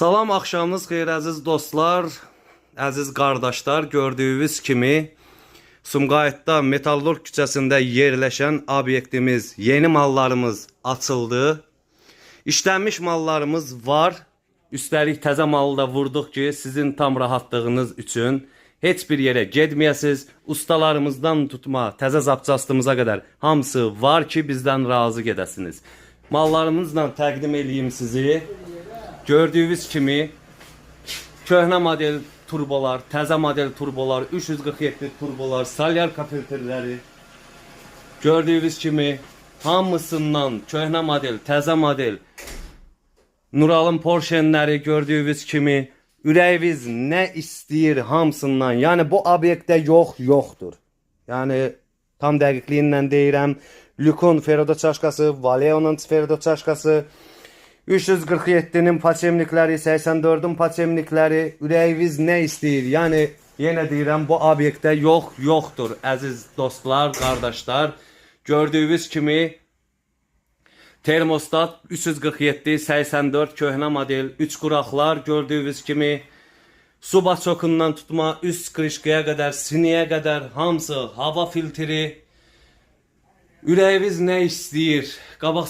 Salam, axşamınız xeyir əziz dostlar, əziz qardaşlar. Gördüyünüz kimi Sumqayıtda Metallurq küçəsində yerləşən obyektimiz, yeni mallarımız açıldı. İşlənmiş mallarımız var. Üstəlik təzə malı da vurduq ki, sizin tam rahatlığınız üçün heç bir yerə getməyəsiniz. Ustalarımızdan tutma, təzə zapçastımıza qədər hamısı var ki, bizdən razı gedəsiniz. Mallarımızla təqdim edeyim sizi. Gördüyünüz kimi köhnə model turbolar, təzə model turbolar, 347 turbolar, Salyarka filtrləri. Gördüyünüz kimi hamısından köhnə model, təzə model Nuralın Porschenləri gördüyünüz kimi ürəyiniz nə istəyir hamısından. Yəni bu obyektdə yoxdur. Yəni tam dəqiqliyi deyirəm. Lükun Ferrado çaşkası, Valeo'nun Ferrado çaşkası, 347'nin paçemlikləri, 84'ün paçemlikləri, ürəyiniz nə istəyir? Yəni yenə deyirəm, bu obyektdə yoxdur əziz dostlar, qardaşlar. Gördüyünüz kimi termostat 347, 84 köhnə model, 3 quraqlar gördüyünüz kimi su baçokundan tutma, üst krişkaya qədər, siniyə qədər hamısı hava filtri. Ürəyiniz nə istəyir? Qabaq